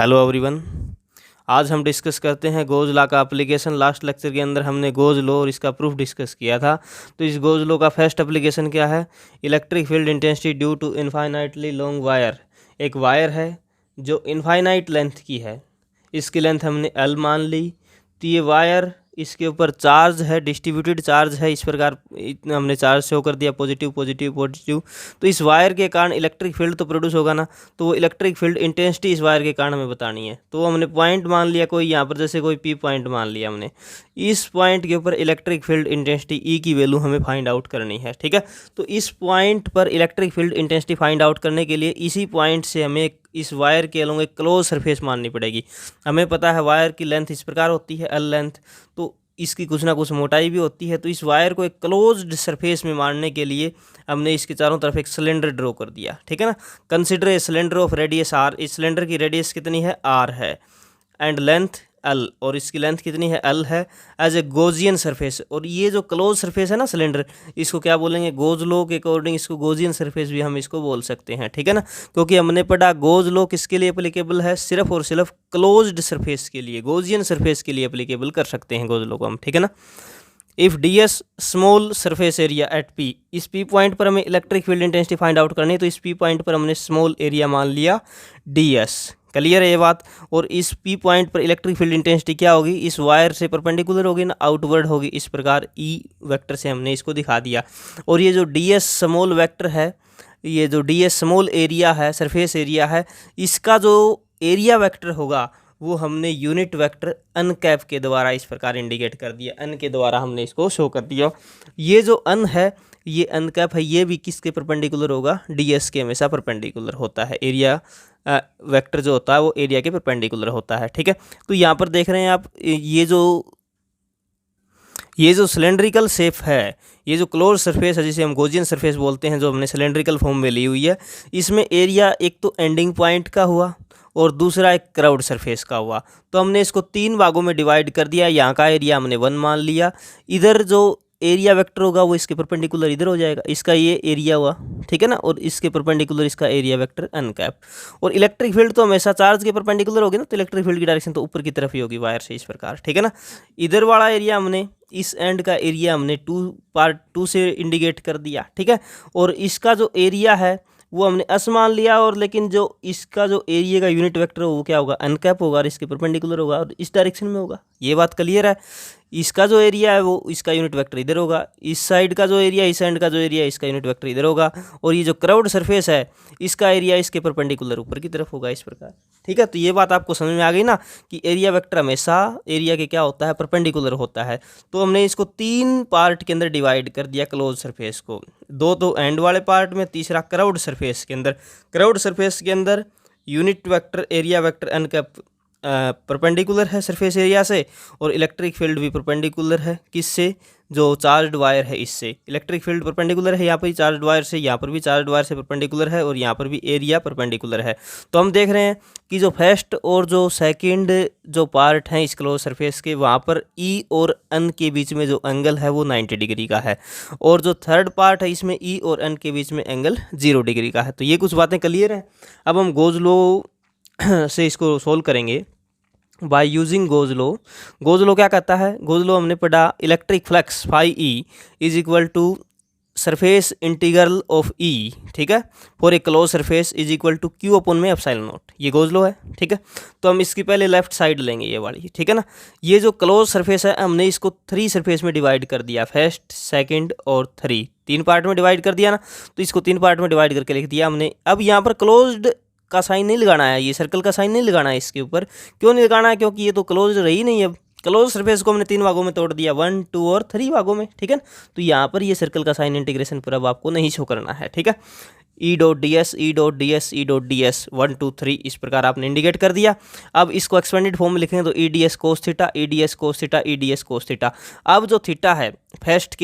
Hello everyone. आज हम discuss करते हैं गोज लॉ का एप्लीकेशन। लास्ट लेक्चर के अंदर हमने गोज लॉ और इसका प्रूफ डिस्कस किया था। तो इस गोज लॉ का फर्स्ट एप्लीकेशन क्या है? Electric field intensity due to infinitely long wire. एक वायर है जो इनफाइनाइट लेंथ की है, इसकी लेंथ हमने एल मान ली। तो ये वायर, इसके ऊपर चार्ज है, डिस्ट्रीब्यूटेड चार्ज है, इस प्रकार इतना हमने चार्ज शो कर दिया, पॉजिटिव पॉजिटिव पॉजिटिव। तो इस वायर के कारण इलेक्ट्रिक फील्ड तो प्रोड्यूस होगा ना, तो वो इलेक्ट्रिक फील्ड इंटेंसिटी इस वायर के कारण हमें बतानी है। तो हमने पॉइंट मान लिया कोई, यहाँ पर जैसे कोई पी पॉइंट मान लिया हमने। इस पॉइंट के ऊपर इलेक्ट्रिक फील्ड इंटेंसिटी ई की वैल्यू हमें फाइंड आउट करनी है, ठीक है। तो इस पॉइंट पर electric field intensity find out करने के लिए इसी पॉइंट से हमें इस वायर के अलोंग एक क्लोज सरफेस माननी पड़ेगी। हमें पता है वायर की लेंथ इस प्रकार होती है, एल लेंथ, तो इसकी कुछ ना कुछ मोटाई भी होती है। तो इस वायर को एक क्लोज्ड सरफेस में मारने के लिए हमने इसके चारों तरफ एक सिलेंडर ड्रॉ कर दिया, ठीक है ना। Consider a cylinder of radius r. इस सिलेंडर की रेडियस कितनी है? आर है, एंड लेंथ एल, और इसकी लेंथ कितनी है? एल है, एज ए गोजियन सरफेस। और ये जो क्लोज सरफेस है ना सिलेंडर, इसको क्या बोलेंगे? गोज लॉ के अकॉर्डिंग इसको गोजियन सरफेस भी हम इसको बोल सकते हैं, ठीक है ना। क्योंकि हमने पढ़ा गोज लॉ किसके लिए एप्लीकेबल है? सिर्फ और सिर्फ क्लोज्ड सरफेस के लिए, गोजियन सरफेस के लिए एप्लीकेबल कर सकते हैं गोज लॉ को हम, ठीक है ना। If D S small surface area at P, इस पी पॉइंट पर हमें electric field intensity find out करनी है। तो इस पी पॉइंट पर हमने स्मॉल एरिया मान लिया डी एस। क्लियर है ये बात? और इस पी पॉइंट पर इलेक्ट्रिक फील्ड इंटेंसिटी क्या होगी? इस वायर से परपेंडिकुलर होगी ना, आउटवर्ड होगी। इस प्रकार ई वेक्टर से हमने इसको दिखा दिया। और ये जो डी एस स्मॉल वेक्टर है, ये जो डी एस स्मॉल एरिया है, सरफेस एरिया है, इसका जो एरिया वेक्टर होगा वो हमने यूनिट वेक्टर अन कैप के द्वारा इस प्रकार इंडिकेट कर दिया। अन के द्वारा हमने इसको शो कर दिया। ये जो अन है, ये अन कैप है, ये भी किसके परपेंडिकुलर होगा? डीएस के हमेशा परपेंडिकुलर होता है। एरिया वेक्टर जो होता है वो एरिया के परपेंडिकुलर होता है, ठीक है। तो यहाँ पर देख रहे हैं आप, ये जो सिलेंड्रिकल शेप है, ये जो क्लोज सरफेस है जिसे हम गोजियन सरफेस बोलते हैं, जो हमने सिलेंड्रिकल फॉर्म में ली हुई है, इसमें एरिया एक तो एंडिंग पॉइंट का हुआ और दूसरा एक क्राउड सरफेस का हुआ। तो हमने इसको 3 भागों में डिवाइड कर दिया। यहाँ का एरिया हमने 1 मान लिया। इधर जो एरिया वेक्टर होगा वो इसके परपेंडिकुलर इधर हो जाएगा, इसका ये एरिया हुआ, ठीक है ना, और इसके परपेंडिकुलर इसका एरिया वेक्टर अन कैप। और इलेक्ट्रिक फील्ड तो हमेशा चार्ज के परपेंडिकुलर होगी ना, तो इलेक्ट्रिक फील्ड की डायरेक्शन तो ऊपर की तरफ ही होगी वायर से, इस प्रकार, ठीक है ना। इधर वाला एरिया हमने, इस एंड का एरिया हमने पार्ट 2 से इंडिकेट कर दिया, ठीक है। और इसका जो एरिया है वो हमने एस मान लिया, और लेकिन जो इसका जो एरिया का यूनिट वेक्टर वो क्या होगा? अनकैप होगा, और इसके परपेंडिकुलर होगा और इस डायरेक्शन में होगा। ये बात क्लियर है? इसका जो एरिया है वो, इसका यूनिट वेक्टर इधर होगा। इस साइड का जो एरिया, इस एंड का जो एरिया, इसका यूनिट वेक्टर इधर होगा। और ये जो क्राउड सरफेस है, इसका एरिया इसके परपेंडिकुलर ऊपर की तरफ होगा, इस प्रकार, ठीक है। तो ये बात आपको समझ में आ गई ना कि एरिया वेक्टर हमेशा एरिया के क्या होता है? परपेंडिकुलर होता है। तो हमने इसको 3 पार्ट के अंदर डिवाइड कर दिया क्लोज सरफेस को, 2 तो एंड वाले पार्ट में, तीसरा क्राउड सरफेस के अंदर। क्राउड सरफेस के अंदर unit vector area vector uncap perpendicular है सरफेस एरिया से, और इलेक्ट्रिक फील्ड भी परपेंडिकुलर है किससे? जो चार्ज्ड वायर है इससे। इलेक्ट्रिक फील्ड परपेंडिकुलर है यहाँ पर चार्ज्ड वायर से, यहाँ पर भी चार्ज्ड वायर से परपेंडिकुलर है, और यहाँ पर भी एरिया परपेंडिकुलर है। तो हम देख रहे हैं कि जो फर्स्ट और जो सेकंड जो पार्ट हैं इस क्लोज सरफेस के, वहाँ पर ई और अन के बीच में जो एंगल है वो 90 डिग्री का है, और जो थर्ड पार्ट है इसमें ई और अन के बीच में एंगल 0 डिग्री का है। तो ये कुछ बातें क्लियर हैं। अब हम गोज लॉ से इसको सोल्व करेंगे by using Gauss law. Gauss law क्या कहता है? गोज लॉ हमने पढ़ा, electric flux phi E is equal to surface integral of E, ठीक है, for a closed surface is equal to Q upon में एप्सिलॉन नॉट। ये गोज लॉ है, ठीक है। तो हम इसकी पहले लेफ्ट साइड लेंगे, ये वाली, ठीक है ना। ये जो क्लोज सरफेस है हमने इसको 3 सरफेस में डिवाइड कर दिया, फर्स्ट, सेकंड और 3, 3 पार्ट में डिवाइड कर दिया ना। तो इसको 3 पार्ट में डिवाइड करके लिख दिया हमने। अब यहाँ पर क्लोज्ड का साइन नहीं लगाना है, ये सर्कल का साइन नहीं लगाना है इसके ऊपर। क्यों नहीं लगाना है? क्योंकि ये तो क्लोज रही नहीं है। क्लोज सरफेस को हमने 3 भागों में तोड़ दिया, 1, 2 और 3 भागों में, ठीक है। तो यहाँ पर ये सर्कल का साइन इंटीग्रेशन पर अब आपको नहीं शो करना है, ठीक है। E dot D S, E dot D S, E dot D S, 1, 2, 3 इस प्रकार आपने इंडिकेट कर दिया। अब इसको एक्सपेंडेड फॉर्म में लिखेंगे तो E D S cos theta, E D S cos theta, E D S cos theta. अब जो थीटा है फर्स्ट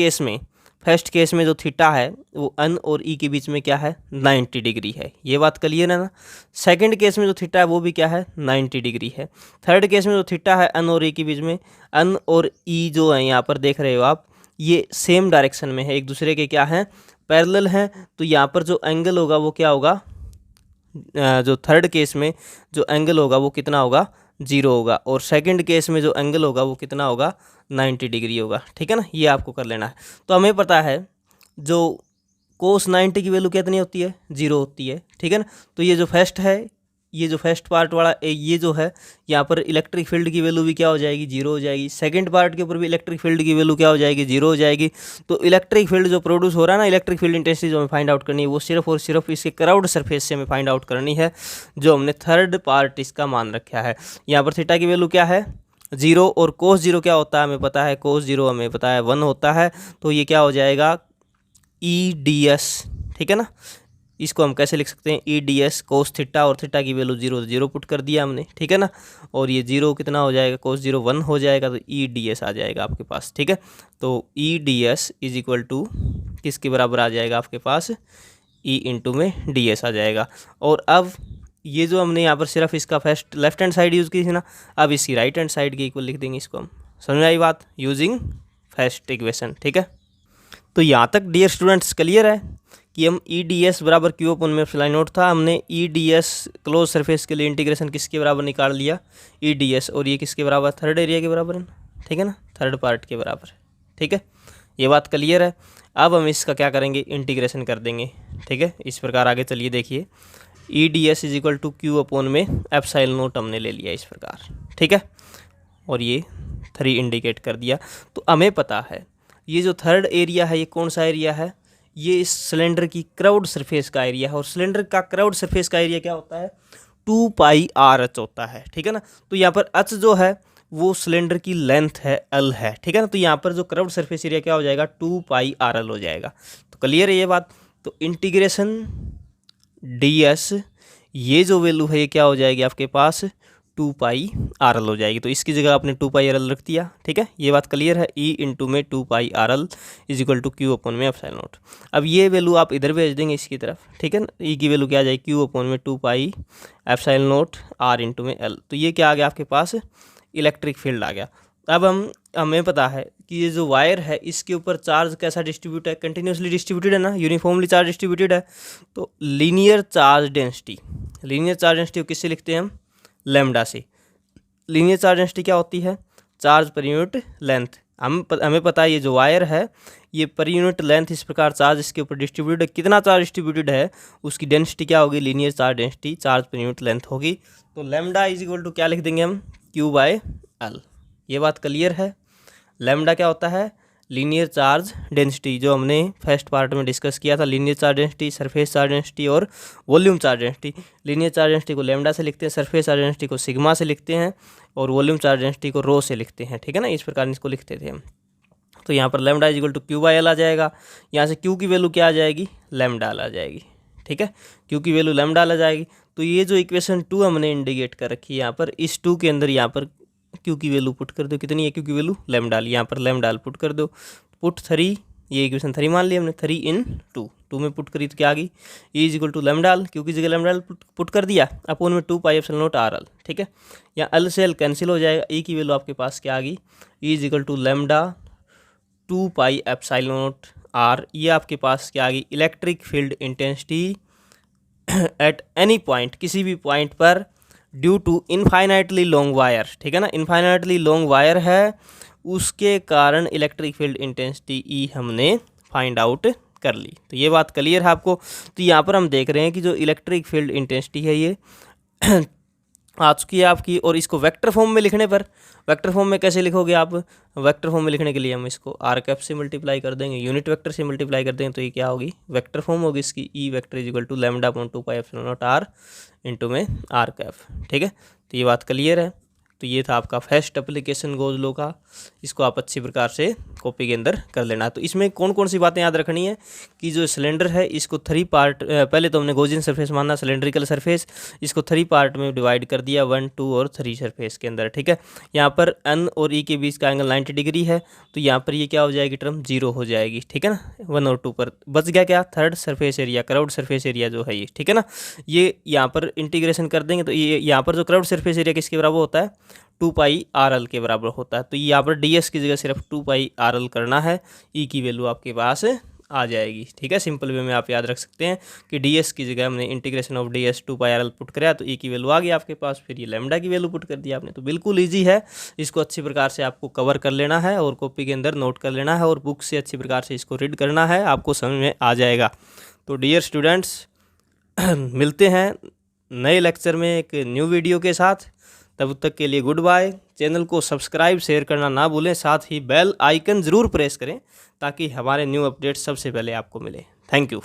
केस में जो थीटा है वो अन और ई के बीच में क्या है? 90 डिग्री है। ये बात क्लियर है ना। सेकंड केस में जो थीटा है वो भी क्या है? 90 डिग्री है। थर्ड केस में जो थीटा है अन और ई के बीच में, अन और ई जो है यहाँ पर देख रहे हो आप, ये सेम डायरेक्शन में है, एक दूसरे के क्या है? पैरेलल हैं। तो यहाँ पर जो एंगल होगा वो क्या होगा? जो थर्ड केस में जो एंगल होगा वो कितना होगा, 0 होगा, और सेकंड केस में जो एंगल होगा वो कितना होगा, 90 डिग्री होगा। ठीक है ना, ये आपको कर लेना है। तो हमें पता है जो कोस 90 की वैल्यू कितनी होती है, 0 होती है। ठीक है ना, तो ये जो फर्स्ट है, ये जो फर्स्ट पार्ट वाला ये जो है, यहाँ पर इलेक्ट्रिक फील्ड की वैल्यू भी क्या हो जाएगी, 0 हो जाएगी। सेकंड पार्ट के ऊपर भी इलेक्ट्रिक फील्ड की वैल्यू क्या हो जाएगी, 0 हो जाएगी। तो इलेक्ट्रिक फील्ड जो प्रोड्यूस हो रहा है ना, इलेक्ट्रिक फील्ड इंटेंसिटी जो हमें फाइंड आउट करनी है, वो सिर्फ और सिर्फ इसके क्राउड सरफेस से हमें फाइंड आउट करनी है, जो हमने थर्ड पार्ट इसका मान रखा है। यहाँ पर थीटा की वैल्यू क्या है, 0, और कोस 0 क्या होता है हमें पता है, कोस 0 हमें पता है 1 होता है। तो ये क्या हो जाएगा, EDS। ठीक है ना, इसको हम कैसे लिख सकते हैं, EDS कोस थीटा, और थीटा की वैल्यू 0 0 पुट कर दिया हमने। ठीक है ना, और ये 0 कितना हो जाएगा, कोस 0 1 हो जाएगा, तो EDS आ जाएगा आपके पास। ठीक है, तो EDS इज इक्वल टू किसके बराबर आ जाएगा आपके पास, E इंटू में DS आ जाएगा। और अब ये जो हमने यहाँ पर सिर्फ इसका first left hand side use की थी ना, अब इसकी राइट हैंड साइड के इक्वल लिख देंगे इसको हम। समझ आई बात, यूजिंग फर्स्ट इक्वेशन। ठीक है, तो यहाँ तक डियर स्टूडेंट्स क्लियर है कि हम EDS बराबर Q अपन में एप्सिलॉन नॉट था, हमने EDS क्लोज सरफेस के लिए इंटीग्रेशन किसके बराबर निकाल लिया, EDS, और ये किसके बराबर, थर्ड एरिया के बराबर है। ठीक है ना, थर्ड पार्ट के बराबर। ठीक है, ये बात क्लियर है। अब हम इसका क्या करेंगे, इंटीग्रेशन कर देंगे। ठीक है, इस प्रकार आगे चलिए देखिए, EDS is equal to Q upon में एप्सिलॉन नॉट हमने ले लिया इस प्रकार। ठीक है, और ये 3 इंडिकेट कर दिया। तो हमें पता है ये जो थर्ड एरिया है, ये कौन सा एरिया है, ये इस सिलेंडर की क्राउड सरफेस का एरिया है, और सिलेंडर का क्राउड सरफेस का एरिया क्या होता है, 2πr/h होता है। ठीक है ना, तो यहाँ पर h जो है वो सिलेंडर की लेंथ है, L है। ठीक है ना, तो यहाँ पर जो क्राउड सरफेस एरिया क्या हो जाएगा, 2πrl हो जाएगा। तो क्लियर है ये बात। तो इंटीग्रेशन DS, ये जो वैल्यू है ये क्या हो जाएगी आपके पास, 2πrl हो जाएगी। तो इसकी जगह आपने 2πrl रख दिया। ठीक है, ये बात क्लियर है। E इंटू में 2πrl is equal to Q upon में एप्सिलॉन नॉट। अब ये वैल्यू आप इधर भेज देंगे इसकी तरफ। ठीक है ना, E की वैल्यू क्या आ जाएगी, Q अपन में 2π एप्सिलॉन नॉट R इंटू में L। तो ये क्या आ गया आपके पास, इलेक्ट्रिक फील्ड आ गया। अब हमें पता है कि ये जो वायर है इसके ऊपर चार्ज कैसा डिस्ट्रीब्यूट है, कंटिन्यूसली डिस्ट्रीब्यूटेड है ना, यूनिफॉर्मली चार्ज डिस्ट्रीब्यूटेड है। तो linear charge density, linear charge density किससे लिखते हैं हम, लैम्डा से। लीनियर चार्ज डेंसिटी क्या होती है, चार्ज पर यूनिट लेंथ। हमें पता है ये जो वायर है ये पर यूनिट लेंथ इस प्रकार चार्ज इसके ऊपर डिस्ट्रीब्यूटेड है, कितना चार्ज डिस्ट्रीब्यूटेड है उसकी डेंसिटी क्या होगी, linear charge density, charge per unit length होगी। तो लैम्डा इज इक्वल टू क्या लिख देंगे हम, Q/L। ये बात क्लियर है। लैम्डा क्या होता है, लीनियर चार्ज डेंसिटी, जो हमने फर्स्ट पार्ट में डिस्कस किया था, linear charge density, surface charge density और volume charge density. Linear charge density को लैम्डा से लिखते हैं, सरफेस चार्ज डेंसिटी को सिग्मा से लिखते हैं, और वॉल्यूम चार्ज डेंसिटी को रो से लिखते हैं। ठीक है ना, इस प्रकार इसको लिखते थे हम। तो यहाँ पर lambda is equal to Q/L आ जाएगा। यहाँ से Q की वैल्यू क्या आ जाएगी, लैम्डा आ जाएगी। ठीक है, Q की वैल्यू लैम्डा आ जाएगी। तो ये जो इक्वेशन 2 हमने इंडिकेट कर रखी है यहाँ पर, इस 2 के अंदर यहाँ पर Q की वैल्यू पुट कर दो, कितनी है Q की वैल्यू, लैम्डा। यहाँ पर लैम्डा पुट कर दो, पुट 3, ये इक्वेशन 3 मान लिया हमने, 3 इन 2 में पुट करी तो क्या आ गई, E is equal to lambda, Q की जगह लैम्डा पुट कर दिया, अपन में 2π एप्सिलॉन नॉट RL। ठीक है, यहाँ L से L कैंसिल हो जाएगा, E की वैल्यू आपके पास क्या आ गई, E is equal to lambda 2π epsilon naught R। ये आपके पास क्या आ गई, electric field intensity at any point, किसी भी पॉइंट पर, due to infinitely long wire. ठीक है ना, इनफाइनाइटली लॉन्ग वायर है, उसके कारण इलेक्ट्रिक फील्ड इंटेंसिटी E हमने फाइंड आउट कर ली। तो ये बात क्लियर है आपको। तो यहाँ पर हम देख रहे हैं कि जो इलेक्ट्रिक फील्ड इंटेंसिटी है ये आ चुकी है आपकी, और इसको वेक्टर फॉर्म में लिखने पर, वेक्टर फॉर्म में कैसे लिखोगे आप, वेक्टर फॉर्म में लिखने के लिए हम इसको r कैप से मल्टीप्लाई कर देंगे, यूनिट वेक्टर से मल्टीप्लाई कर देंगे, तो ये क्या होगी, वेक्टर फॉर्म होगी इसकी, E vector is equal to lambda upon 2π epsilon naught R into में r कैप। ठीक है, तो ये बात क्लियर है। तो ये था आपका फर्स्ट एप्लीकेशन गॉस लॉ का, इसको आप अच्छी प्रकार से कॉपी के अंदर कर लेना। तो इसमें कौन कौन सी बातें याद रखनी है कि जो सिलेंडर है इसको 3 पार्ट, पहले तो हमने गॉसियन सरफेस माना, सिलेंड्रिकल सरफेस, इसको 3 पार्ट में डिवाइड कर दिया, 1, 2 और 3 सरफेस के अंदर। ठीक है, यहाँ पर N और E के बीच का एंगल 90 डिग्री है, तो यहाँ पर ये क्या हो जाएगी, टर्म 0 हो जाएगी। ठीक है ना, 1 और 2 पर बच गया क्या, third surface area, crowd surface area जो है ये। ठीक है ना, ये यहाँ पर इंटीग्रेशन कर देंगे, तो ये यहाँ पर जो क्राउड सरफेस एरिया किसके बराबर होता है, 2πrl के बराबर होता है। तो यहाँ पर DS की जगह सिर्फ 2πrl करना है, E की वैल्यू आपके पास आ जाएगी। ठीक है, सिंपल वे में आप याद रख सकते हैं कि ds की जगह हमने integration of ds 2πrl put कराया तो e की वैल्यू आ गई आपके पास, फिर ये लैम्डा की वैल्यू पुट कर दिया आपने। तो बिल्कुल ईजी है, इसको अच्छी प्रकार से आपको कवर कर लेना है और कॉपी के अंदर नोट कर लेना है और बुक से अच्छी प्रकार से इसको रीड करना है, आपको समझ में आ जाएगा। तो डियर स्टूडेंट्स मिलते हैं नए लेक्चर में एक न्यू वीडियो के साथ, तब तक के लिए गुड बाय। चैनल को सब्सक्राइब शेयर करना ना भूलें, साथ ही बेल आइकन ज़रूर प्रेस करें ताकि हमारे न्यू अपडेट्स सबसे पहले आपको मिले। Thank you.